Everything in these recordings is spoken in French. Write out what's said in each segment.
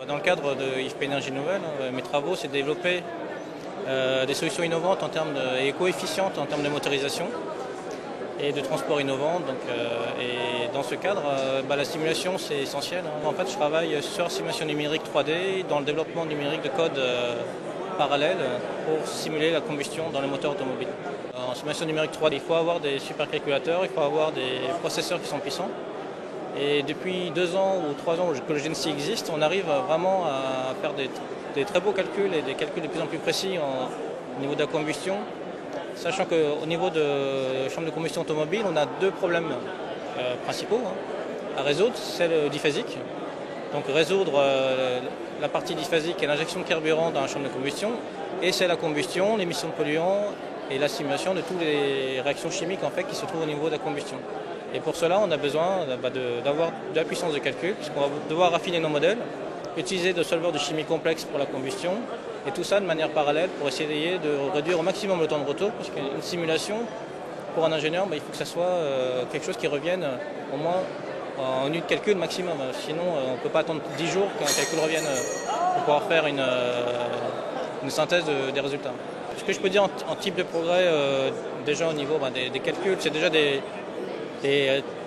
Dans le cadre de IFP Énergie Nouvelle, mes travaux, c'est de développer des solutions innovantes et coefficientes en termes de motorisation et de transport innovant. Et dans ce cadre, la simulation, c'est essentiel. En fait, je travaille sur la simulation numérique 3D, dans le développement numérique de code parallèle pour simuler la combustion dans les moteurs automobiles. En simulation numérique 3D, il faut avoir des supercalculateurs, il faut avoir des processeurs qui sont puissants. Et depuis 2 ans ou 3 ans que le GNC existe, on arrive vraiment à faire des très beaux calculs et des calculs de plus en plus précis au niveau de la combustion, sachant qu'au niveau de la chambre de combustion automobile, on a 2 problèmes principaux à résoudre. C'est le diphasique, donc résoudre la partie diphasique et l'injection de carburant dans la chambre de combustion, et c'est la combustion, l'émission de polluants et la simulation de toutes les réactions chimiques en fait, qui se trouvent au niveau de la combustion. Et pour cela, on a besoin d'avoir de la puissance de calcul, puisqu'on va devoir raffiner nos modèles, utiliser des solveurs de chimie complexes pour la combustion, et tout ça de manière parallèle pour essayer de réduire au maximum le temps de retour, parce qu'une simulation, pour un ingénieur, il faut que ça soit quelque chose qui revienne au moins en une de calcul maximum. Sinon, on ne peut pas attendre 10 jours qu'un calcul revienne pour pouvoir faire une synthèse des résultats. Ce que je peux dire en type de progrès, déjà au niveau des calculs, c'est déjà des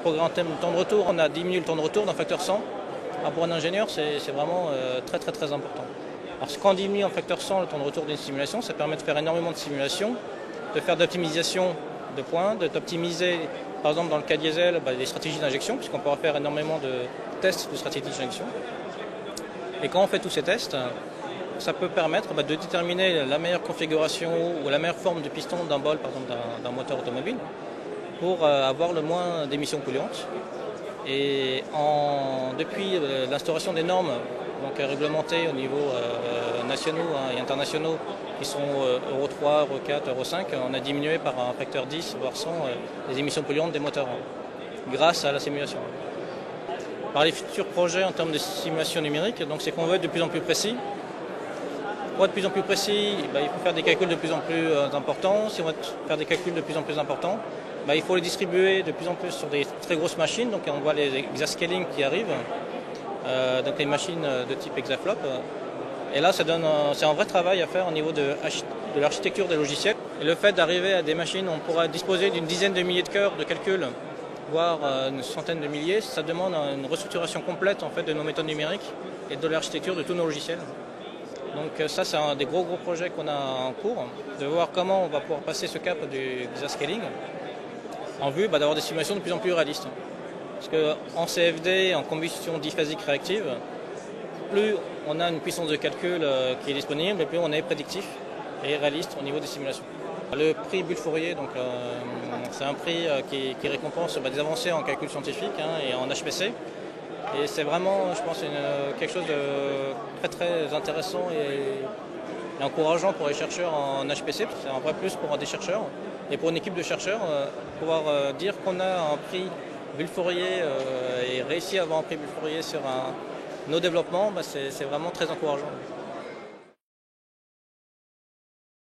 progrès en termes de temps de retour. On a diminué le temps de retour d'un facteur 100. Alors pour un ingénieur, c'est vraiment très important. Alors quand on diminue en facteur 100 le temps de retour d'une simulation, ça permet de faire énormément de simulations, de faire de l'optimisation de points, d'optimiser, par exemple dans le cas diesel, les stratégies d'injection, puisqu'on pourra faire énormément de tests de stratégies d'injection. Et quand on fait tous ces tests, ça peut permettre de déterminer la meilleure configuration ou la meilleure forme de piston d'un bol, par exemple d'un moteur automobile, pour avoir le moins d'émissions polluantes. Et depuis l'instauration des normes réglementées au niveau nationaux et internationaux, qui sont Euro 3, Euro 4, Euro 5, on a diminué par un facteur 10, voire 100, les émissions polluantes des moteurs, grâce à la simulation. Par les futurs projets en termes de simulation numérique, c'est qu'on veut être de plus en plus précis. Pour être de plus en plus précis, il faut faire des calculs de plus en plus importants. Si on veut faire des calculs de plus en plus importants, il faut les distribuer de plus en plus sur des très grosses machines. Donc on voit les exascaling qui arrivent, donc les machines de type exaflop. Et là, c'est un vrai travail à faire au niveau de l'architecture des logiciels. Et le fait d'arriver à des machines où on pourra disposer d'une dizaine de milliers de cœurs de calcul, voire une centaine de milliers, ça demande une restructuration complète en fait, de nos méthodes numériques et de l'architecture de tous nos logiciels. Donc ça, c'est un des gros projets qu'on a en cours, de voir comment on va pouvoir passer ce cap du exascaling en vue d'avoir des simulations de plus en plus réalistes. Parce qu'en CFD, en combustion diphasique réactive, plus on a une puissance de calcul qui est disponible, et plus on est prédictif et réaliste au niveau des simulations. Le prix Bull-Fourier, c'est un prix qui récompense des avancées en calcul scientifique et en HPC. Et c'est vraiment, je pense, quelque chose de très intéressant et encourageant pour les chercheurs en HPC. C'est un vrai plus pour des chercheurs et pour une équipe de chercheurs, pouvoir dire qu'on a un prix Bull-Fourier et réussi à avoir un prix Bull-Fourier sur nos développements, c'est vraiment très encourageant.